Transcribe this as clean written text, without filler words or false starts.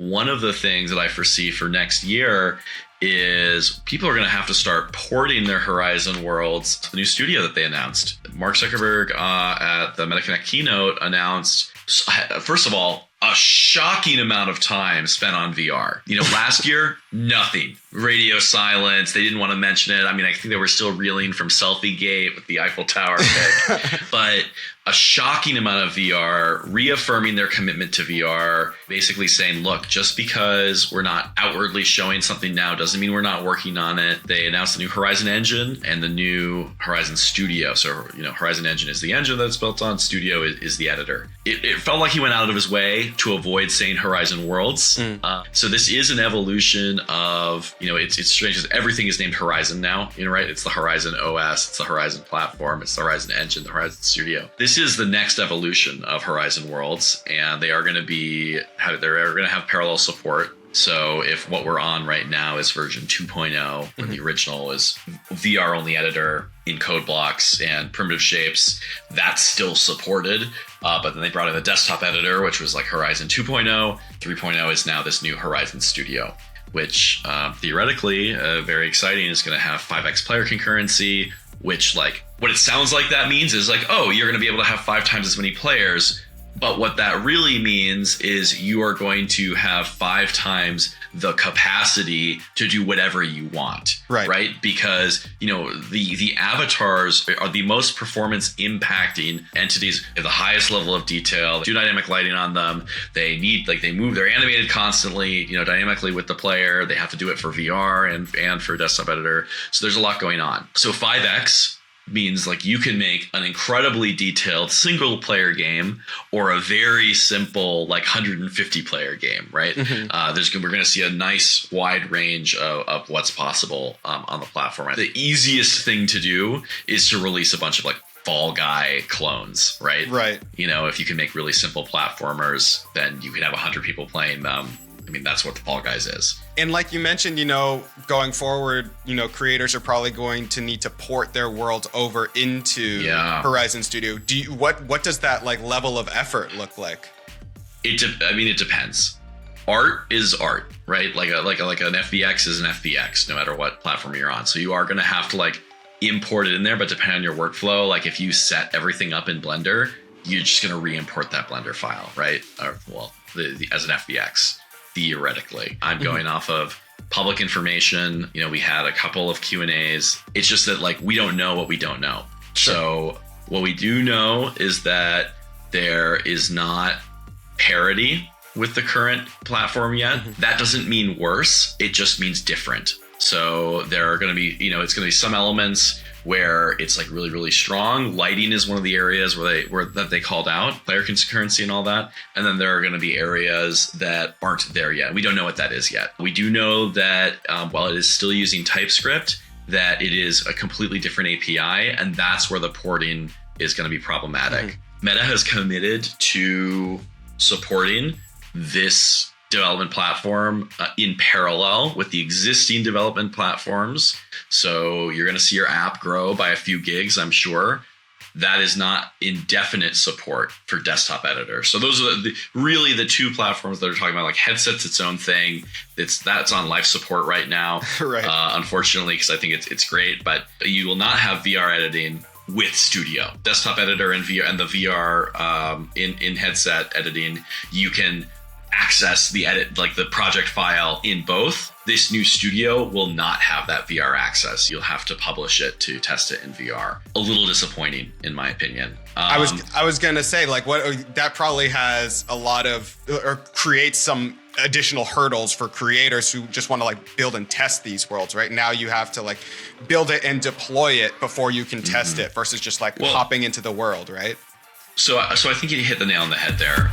one of the things that I foresee for next year is people are going to have to start porting their Horizon worlds to the new studio that they announced. Mark Zuckerberg at the MetaConnect keynote announced, first of all, a shocking amount of time spent on VR. Last year, nothing. Radio silence. They didn't want to mention it. I mean, I think they were still reeling from Selfie Gate with the Eiffel Tower pic. But a shocking amount of VR, reaffirming their commitment to VR, basically saying, look, just because we're not outwardly showing something now doesn't mean we're not working on it. They announced the new Horizon Engine and the new Horizon Studio. So, Horizon Engine is the engine that's built on, Studio is the editor. It felt like he went out of his way to avoid saying Horizon Worlds. So this is an evolution of, it's strange because everything is named Horizon now, right? It's the Horizon OS, it's the Horizon platform, it's the Horizon Engine, the Horizon Studio. This is the next evolution of Horizon Worlds, and they are going to have parallel support. So if what we're on right now is version 2.0, when the original is VR only editor in code blocks and primitive shapes, that's still supported. But then they brought in the desktop editor, which was like Horizon 2.0. 3.0 is now this new Horizon Studio, which theoretically, very exciting, is going to have 5x player concurrency, which what it sounds like that means is you're going to be able to have 5 times as many players. But what that really means is you are going to have 5 times the capacity to do whatever you want. Right? Because, the avatars are the most performance impacting entities at the highest level of detail. They do dynamic lighting on them. They need, they move, they're animated constantly, dynamically with the player. They have to do it for VR and for desktop editor. So there's a lot going on. So 5X means you can make an incredibly detailed single player game or a very simple 150 player game, right? We're going to see a nice wide range of what's possible on the platform. The easiest thing to do is to release a bunch of Fall Guy clones, right? Right. If you can make really simple platformers, then you can have 100 people playing them. I mean, that's what the Fall Guys is. And like you mentioned, going forward, creators are probably going to need to port their worlds over into Horizon Studio. What does that level of effort look like? It depends. Art is art, right? Like an FBX is an FBX, no matter what platform you're on. So you are going to have to import it in there, but depending on your workflow, if you set everything up in Blender, you're just going to re-import that Blender file, right? Or as an FBX. Theoretically, I'm going off of public information. We had a couple of Q&As. It's just that we don't know what we don't know. Sure. So what we do know is that there is not parity with the current platform yet. That doesn't mean worse. It just means different. So there are going to be, it's going to be some elements where it's really, really strong. Lighting is one of the areas where they called out, player concurrency and all that. And then there are going to be areas that aren't there yet. We don't know what that is yet. We do know that while it is still using TypeScript, that it is a completely different API, and that's where the porting is going to be problematic. Meta has committed to supporting this development platform in parallel with the existing development platforms. So you're going to see your app grow by a few gigs, I'm sure. That is not indefinite support for desktop editor. So those are really the 2 platforms that are talking about. Headset's its own thing. That's on life support right now. Right. Unfortunately, because I think it's great, but you will not have VR editing with Studio. Desktop editor and VR and the VR in headset editing, you can access the the project file in both. This new Studio will not have that VR access. You'll have to publish it to test it in VR. A little disappointing, in my opinion. I was gonna say what that probably has a lot of or creates some additional hurdles for creators who just want to build and test these worlds. Right now, you have to build it and deploy it before you can test it versus just popping into the world, right? So I think you hit the nail on the head there.